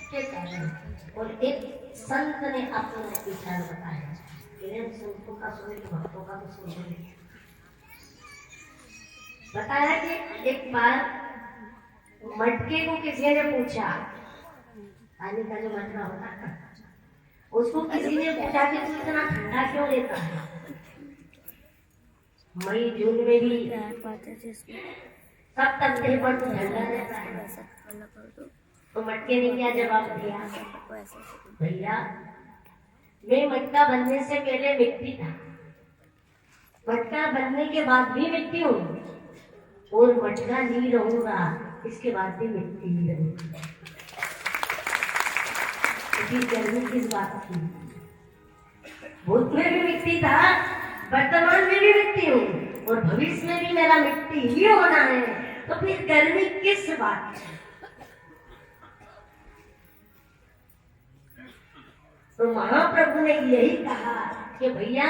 के कारण। और एक संत ने अपना विचार बताया, संतों का सुने भक्तों का तो सुन नहीं। बताया कि एक बार मटके को किसी ने पूछा, पानी का जो मटका होता है उसको किसी ने पूछा कि तू इतना ठंडा क्यों लेता है? मई जून में भी सब तक पर तो ठंडा रहता है। तो मटके ने क्या जवाब दिया, भैया मैं मटका बनने से पहले मिट्टी था, मटका बनने के बाद भी मिट्टी हूँ, और मटका नहीं रहूंगा इसके बाद भी मिट्टी नहीं रहूंगा। गर्मी किस बात की? भूत में भी मिट्टी था, वर्तमान में भी मिट्टी हूँ, और भविष्य में भी मेरा मिट्टी ही होना है, तो फिर गर्मी किस बात की? तो महाप्रभु ने यही कहा कि भैया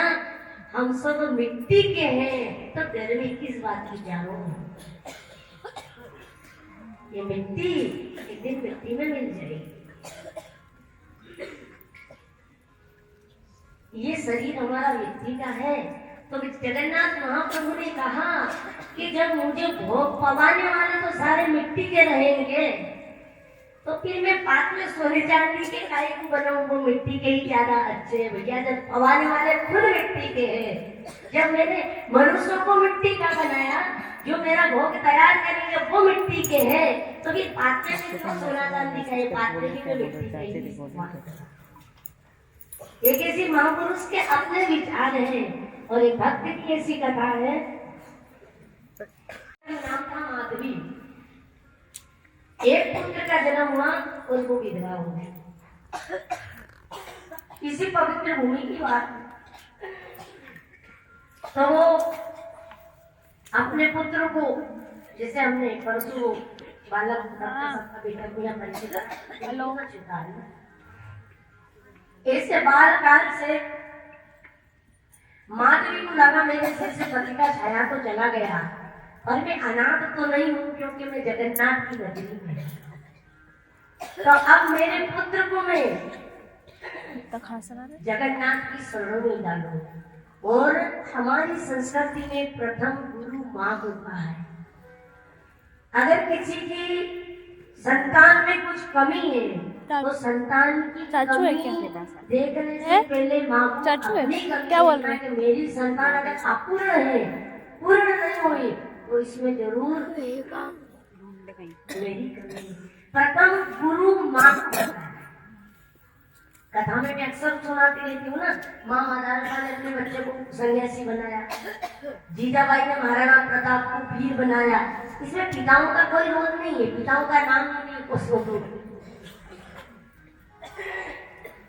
हम सब मिट्टी के हैं, तो गर्मी किस बात की जानो? ये मिट्टी एक दिन मिट्टी में मिल जाएगी। ये शरीर हमारा मिट्टी का है। तो जगन्नाथ महाप्रभु ने कहा कि जब मुझे भोग पवाने वाले तो सारे मिट्टी के रहेंगे, तो फिर मैं पात में सोने चांदी के काय को बनाऊं? वो मिट्टी के ही ज्यादा अच्छे हैं भैया, जब पवाने वाले खुद मिट्टी के हैं। जब मैंने मनुष्यों को मिट्टी का बनाया, जो मेरा भोग तैयार करेंगे वो मिट्टी के हैं, तो फिर पात में क्यों सोना चांदी का? पात्र की तो मिट्टी का ही। एक ऐसी महापुरुष के अपने विचार हैं, और एक भक्त की ऐसी कथा है। नाम था माधवी। एक पुत्र का जन्म हुआ, उसको विधवा हो गई। इसी पवित्र भूमि की बात। तो वो अपने पुत्र को, जैसे हमने परसों बालक सबका बेटा को या परिचित ऐसे बाल काल से माधवी को लगा मेरे सिर से पति का छाया तो चला गया, और मैं अनाथ तो नहीं हूँ क्योंकि मैं जगन्नाथ की नगरी में। तो अब मेरे पुत्र को मैं जगन्नाथ की शरण में डालूं। और हमारी संस्कृति में प्रथम गुरु माँ को कहा है। अगर किसी की संतान में कुछ कमी है, तो संतान की कमी देखने से पहले माँ को अपनी क्या बोल रहे हैं? मेरी संतान अगर अपूर्ण है, पूर्ण नहीं हुई, तो इसमें जरूर मेरी कमी। प्रथम गुरु माँ। कथा में मैं अक्सर सुनाती रहती हूँ ना, माँ मदालसा ने अपने बच्चे को सन्यासी बनाया, जीजाबाई ने महाराणा प्रताप को वीर बनाया। इसमें पिताओं का कोई रोल नहीं है, पिताओं का नाम नहीं है उसको।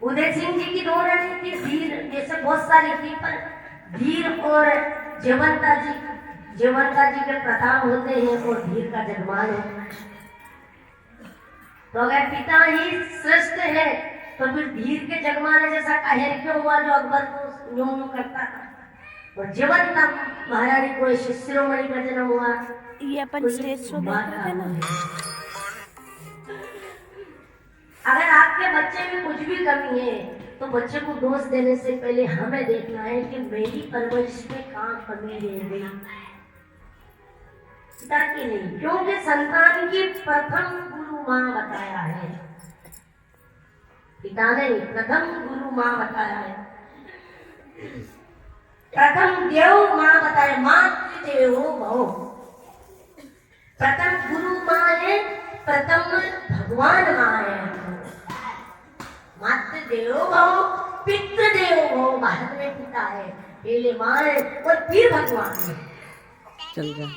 उदय सिंह जी की दो रणनीति वीर जैसे बहुत सारी थी, पर वीर और जयवंता जी के प्रताप होते हैं, और धीर का जगमान होता है। तो अगर पिता ही श्रेष्ठ है, तो फिर धीर के जगमाने जैसा कहर क्यों हुआ जो अकबर को यूं करता था? और जयवंता महारानी को शिरोमणि का जन्म हुआ। ये अपन स्टेज शो देख रहे थे ना। अगर आपके बच्चे में कुछ भी कमी है, तो बच्चे को दोष देने से पहले हमें देखना है कि मेरी परवरिश में कहाँ कमी रह गई, पिता की नहीं। क्योंकि संतान की प्रथम गुरु माँ बताया है, पिता ने प्रथम गुरु माँ बताया है, प्रथम देव माँ बताया। मातृदेवो भव। प्रथम गुरु माँ है, प्रथम भगवान माँ है। मातृदेवो भव, पितृदेवो भव। भारत में पिता है, पहले माँ है और फिर भगवान है। चल जा।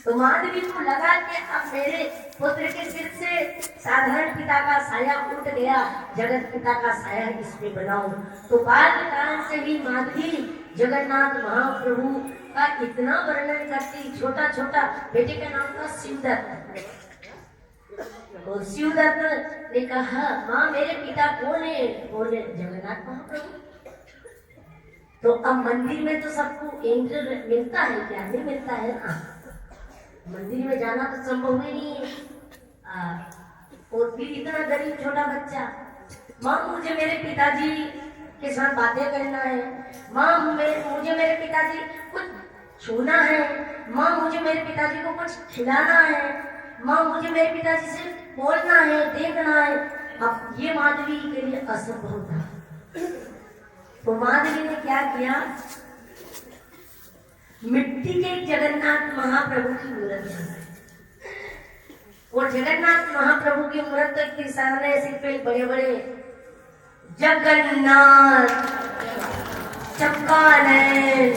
तो माधवी को लगा कि अब मेरे पुत्र के सिर से साधारण पिता का साया उठ गया, जगत पिता का साया इसमें बनाओ। तो बाल्यकाल से ही माधवी जगन्नाथ महाप्रभु का इतना वर्णन करती। छोटा छोटा बेटे का नाम था शिवदत्त। और शिवदत्त ने कहा, माँ मेरे पिता कौन है? बोले जगन्नाथ महाप्रभु। तो अब मंदिर में तो सबको एंट्री मिलता है क्या? नहीं मिलता है ना। मंदिर में जाना तो संभव ही नहीं है। और फिर इतना गरीब छोटा बच्चा, माँ मुझे मेरे पिताजी के साथ बातें करना है, माँ मुझे मेरे पिताजी कुछ छूना है, माँ मुझे मेरे पिताजी को कुछ खिलाना है, माँ मुझे मेरे पिताजी से बोलना है, देखना है। अब ये माधवी के लिए असंभव था। तो माधवी ने क्या किया, मिट्टी के जगन्नाथ महाप्रभु की मूर्त बनाई। वो जगन्नाथ महाप्रभु की मूर्त तो इतनी सामने सिर पे बड़े बड़े जगन्नाथ चक्का नयन।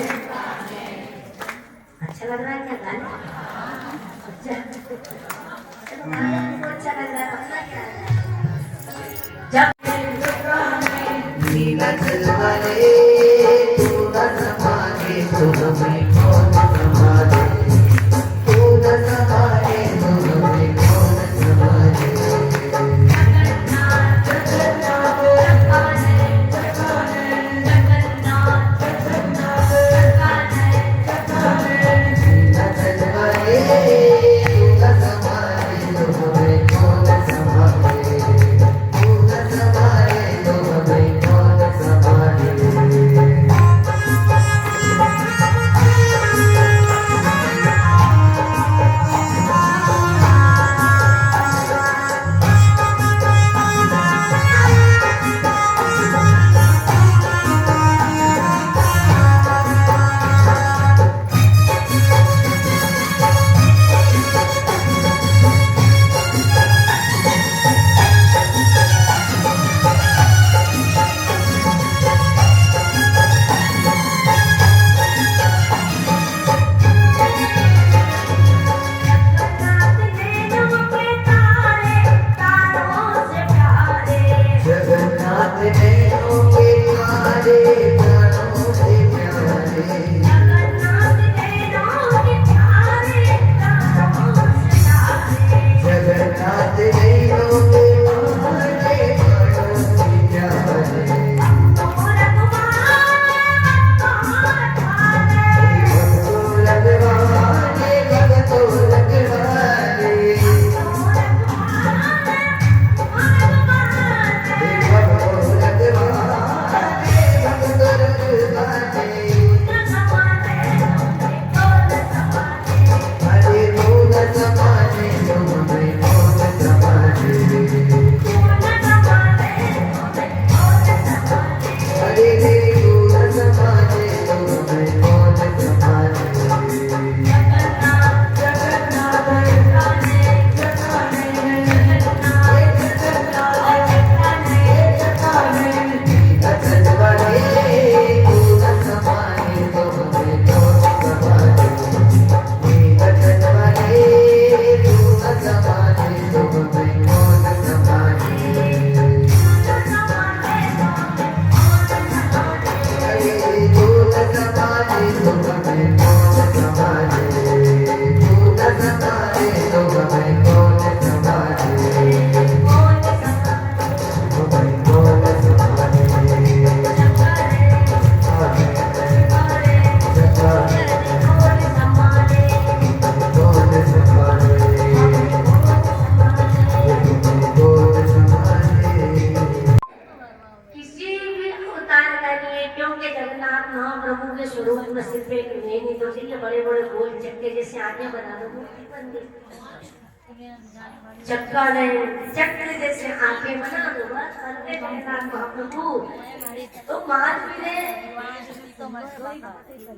अच्छा लग रहा है क्या गाना? अच्छा गाना अच्छा लग रहा है। अपना क्या है? जब महाप्रभु के स्वरूप में सिर पे नहीं तो ये बड़े बड़े गोल चक्के जैसे आगे बना दो, मूर्ति बन गई। चक्का नहीं, चक्र जैसे आंखें बना दो, बस करते जगन्नाथ महाप्रभु। तो माधवी ने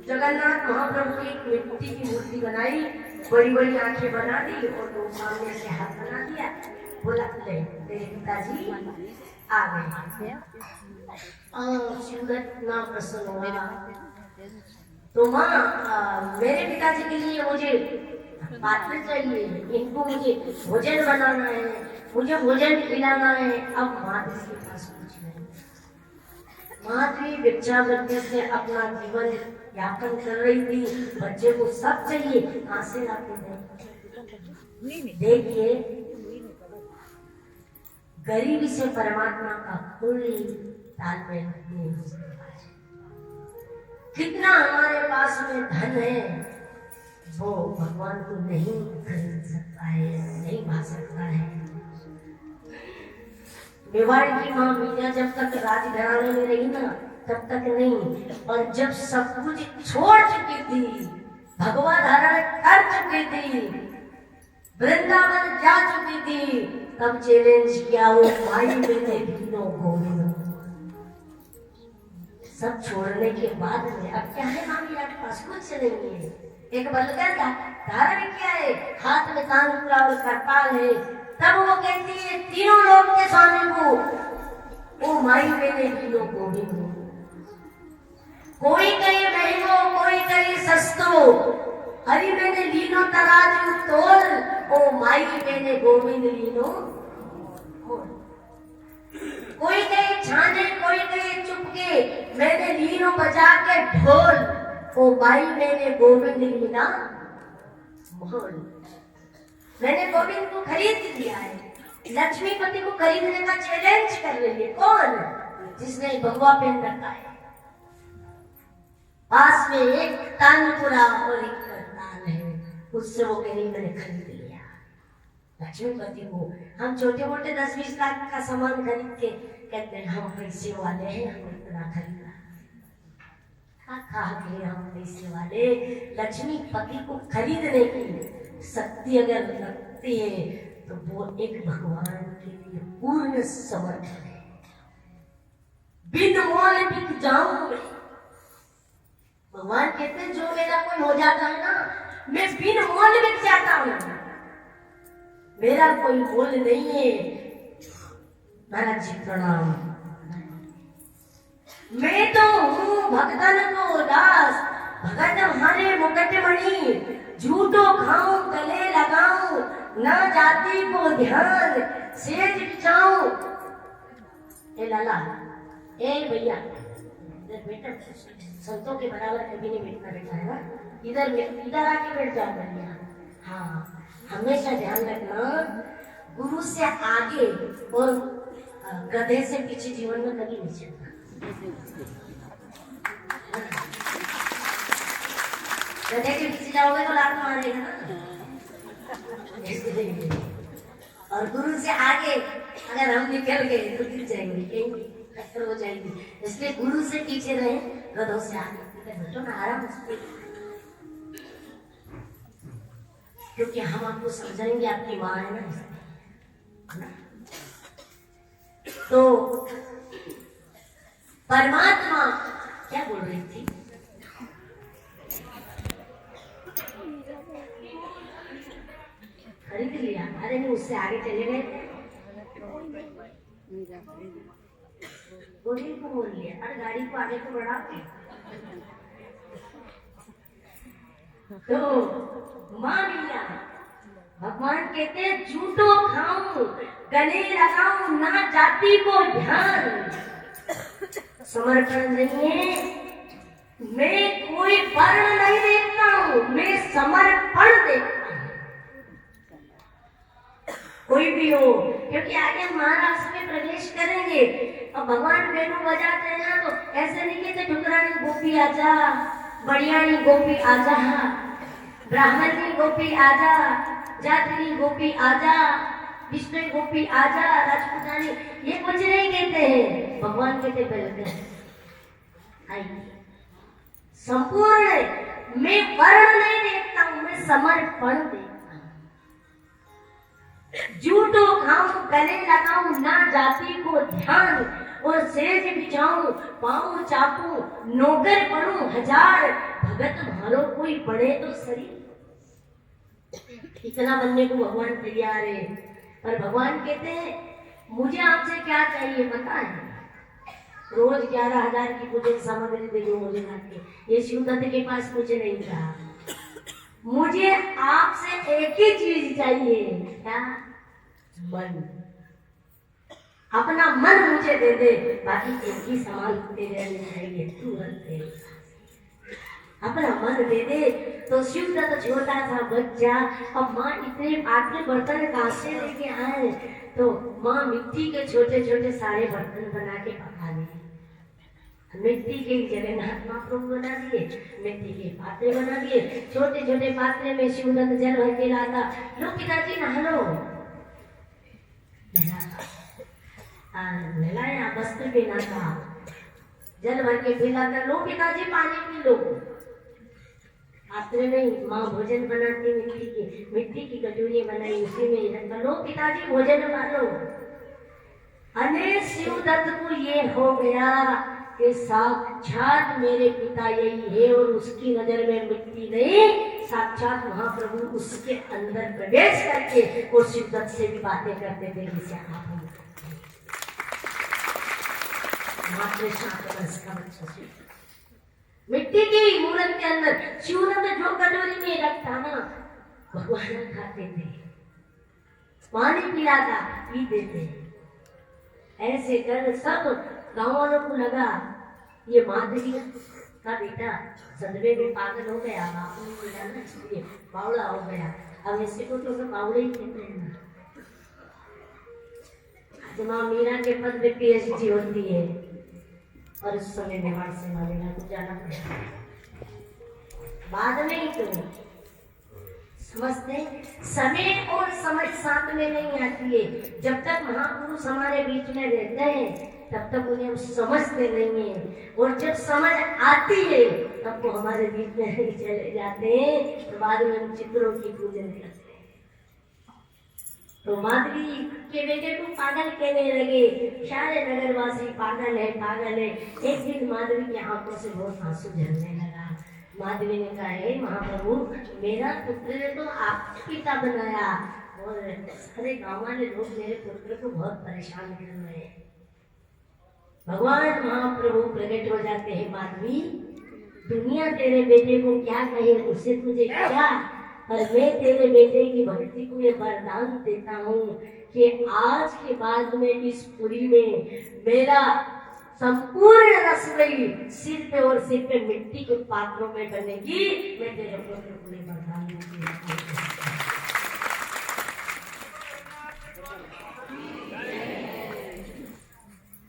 जगन्नाथ महाप्रभु की मिट्टी की मूर्ति बनाई, बड़ी बड़ी आंखें बना दी और दो सामने से हाथ बना दिया, बोला ले तेरे पिताजी आ गए। सूरत ना प्रसन्न हुआ। तो माँ मेरे पिताजी के लिए मुझे पात्र चाहिए, इनको मुझे भोजन बनाना है, मुझे भोजन खिलाना है। अब माधवी के पास कुछ नहीं। माधवी भिक्षावृत्ति से अपना जीवन यापन कर रही थी, बच्चे को सब चाहिए, कहाँ से लाते थे। देखिए गरीबी से परमात्मा का कोई तालमेल नहीं हो सकता। कितना हमारे पास में धन है वो भगवान को नहीं खरीद सकता है, नहीं भा सकता है। मेवाड़ की माँ मीना जब तक राजघराने में रही ना तब तक नहीं, और जब सब कुछ छोड़ चुकी थी, भगवा धारण कर चुकी थी, वृंदावन जा चुकी थी, तब चैलेंज किया वो माई बेटे तीनों गोविंद। सब छोड़ने के बाद में अब क्या है मामी आपके पास? कुछ नहीं है। एक बलगद धारण किया है, हाथ में तानपुरा और करताल है। तब वो कहती है तीनों लोग के स्वामी को वो माई बेटे तीनों गोविंद। कोई कहे महंगो कोई कहे सस्तो, हरि मैंने लीनो तराजू तोल, ओ माई मैंने गोविंद लीनो मोल। कोई कहे छाने कोई कहे चुपके, मैंने लीनो बजा के ढोल, ओ माई मैंने गोविंद लीना मोल। मैंने गोविंद को खरीद लिया है। लक्ष्मीपति को खरीदने का चैलेंज कर रही है कौन? जिसने भगवा पहन रखा है, पास में एक तानपुरा और एक करताल है, उससे वो कह रही मैंने खरीद लिया। लक्ष्मीपति को हम छोटे मोटे 10-20 लाख का सामान खरीद के कहते हैं हम पैसे वाले हैं, हम इतना खरीदा। कहा कि हम पैसे वाले। लक्ष्मीपति को खरीदने की शक्ति अगर लगती है तो वो एक भगवान के लिए पूर्ण समर्पण है। बिन मोल बिक जाऊं, भगवान कहते हैं जो मेरा कोई हो जाता है ना, मैं बिन मोल बिक जाता हूँ, मेरा कोई मोल नहीं है। महाराज जी प्रणाम। मैं तो हूँ भक्तन को दास, भगत हमारे मुकुटमणि, झूठो खाऊं गले लगाऊं, ना जाति को ध्यान, सेज बिछाऊं। ए लाला, ए भैया, बेटा संतों के बराबर कभी नहीं बैठना बेटा है ना, इधर आके बैठ जाओ भैया। हाँ, हमेशा ध्यान रखना, गुरु से आगे और गधे से पीछे जीवन में कभी नहीं चलना। गधे के पीछे जाओगे तो लात मारेगा ना, और गुरु से आगे अगर हम निकल गए तो गिर जाएंगे, कहीं टक्कर हो जाएगी। इसलिए गुरु से पीछे रहे, गधों से आगे बैठो ना आराम से, क्योंकि हम आपको समझाएंगे, आपकी माँ है ना। तो परमात्मा क्या बोल रही थी? खरीद लिया? अरे नहीं, उससे आगे चले गए, गोली को बोल लिया। अरे गाड़ी को आगे को बढ़ा। तो मां लिया, भगवान कहते झूठो खाऊं गले लगाऊं, ना जाति को ध्यान, समर्पण नहीं है। मैं कोई वर्ण नहीं देखता हूं, मैं समर्पण देखता हूं, कोई भी हो। क्योंकि आगे महाराष्ट्र में प्रवेश करेंगे और भगवान वेणु बजाते हैं ना, तो ऐसे नहीं कहते ठुकरानी गोपी आजा, बढ़ियानी गोपी आजा, ब्राह्मणी गोपी आजा, जातनी गोपी आजा, विष्णु गोपी आजा, राजपूतानी, ये कुछ नहीं कहते हैं। भगवान कहते बिल्कुल आइए संपूर्ण। मैं वर्ण नहीं देखता हूं, मैं समर्पण देखता हूं। झूठो खाऊं गले लगाऊं, ना जाति को ध्यान, और सेज बिछाऊं पाऊं चापूं, नौकर बनूं हजार, भगत मारो कोई बड़े तो सही। इतना बनने को भगवान तैयार है। पर भगवान कहते हैं मुझे आपसे क्या चाहिए पता है? रोज 11,000 की पूजन सामग्री दे दो मुझे लाके। ये शिवदत्त के पास कुछ नहीं था। मुझे आपसे एक ही चीज चाहिए, क्या? मन। अपना मन मुझे दे दे, बाकी एक ही सवाल तेरे रहने चाहिए, तू रख अपना मन दे दे। तो शिवदत्त छोटा सा बच्चा, अब माँ इतने आटे बर्तन कहाँ से लेके आए? तो माँ मिट्टी के छोटे छोटे सारे बर्तन बना के पका दिए। मिट्टी के जगन्नाथ महाप्रभु बना दिए, मिट्टी के पात्रे बना दिए, छोटे छोटे पात्रे में शिवदत्त जल भर के लाता। लो पिताजी नहा लो। नहलाया, वस्त्र पहना था, जल भर के पिलाकर, लो पिताजी पानी पी लो। पात्र नहीं, माँ भोजन बनाती मिट्टी की कटोरी बनाई, उसी में रखा, लो पिताजी भोजन मारो। अने शिवदत्त को ये हो गया कि साक्षात मेरे पिता यही है, और उसकी नजर में मिट्टी नहीं, साक्षात महाप्रभु उसके अंदर प्रवेश करके और शिवदत्त से भी बातें करते थे, जिसे आप मात्र 7 वर्ष का बच्चा मिट्टी की मूर्त के अंदर शिवदत्त जो कटोरी में रखता ना, भगवान खाते थे, पानी पिलाता, पीते थे। ऐसे कर सब गाँव वालों को लगा ये माधवी का बेटा सदमे में पागल हो गया, बापू ने मिलाना इसलिए बावड़ा हो गया। अब ऐसे को तो बावड़े ही कहते हैं ना। आज माँ मीरा के पद पे PhD होती है, और उस समय मेवाड़ से मालेगा को जाना पड़ा, बाद में ही तो समझते। समय और समझ साथ में नहीं आती है। जब तक महापुरुष हमारे बीच में रहते हैं तब तक उन्हें हम समझते नहीं है, और जब समझ आती है तब वो हमारे बीच में नहीं चले जाते हैं, तो बाद में हम चित्रों की पूजन करते हैं। तो माधवी के बेटे को पागल कहने लगे, सारे नगरवासी पागल है, पागल है। एक दिन माधवी की आंखों से बहुत आंसू झरने लगा। माधवी ने कहा, हे महाप्रभु, मेरा पुत्र ने तो आपको पिता बनाया, और सारे गाँव वाले लोग मेरे पुत्र को बहुत परेशान कर रहे हैं। भगवान महाप्रभु प्रकट हो जाते हैं, माधवी दुनिया तेरे बेटे को क्या कहे, उससे तुझे क्या, पर मैं तेरे बेटे की भक्ति को ये वरदान देता हूँ कि आज के बाद में इस पुरी में मेरा संपूर्ण रसोई सिर पे और सिर पे मिट्टी के पात्रों में बनेगी। मैं तेरे पुत्र को ये वरदान दूंगी।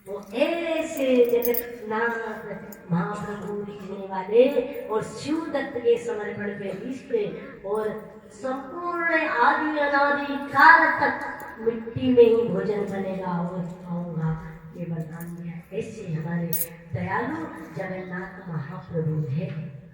वो ऐसे जगन्नाथ महाप्रभु लिखने वाले और शिवदत्त के समर्पण पे लिखते, और संपूर्ण आदि अनादि काल तक मिट्टी में ही भोजन बनेगा और खाऊंगा, ये वरदान दिया। ऐसे हमारे दयालु जगन्नाथ महाप्रभु है।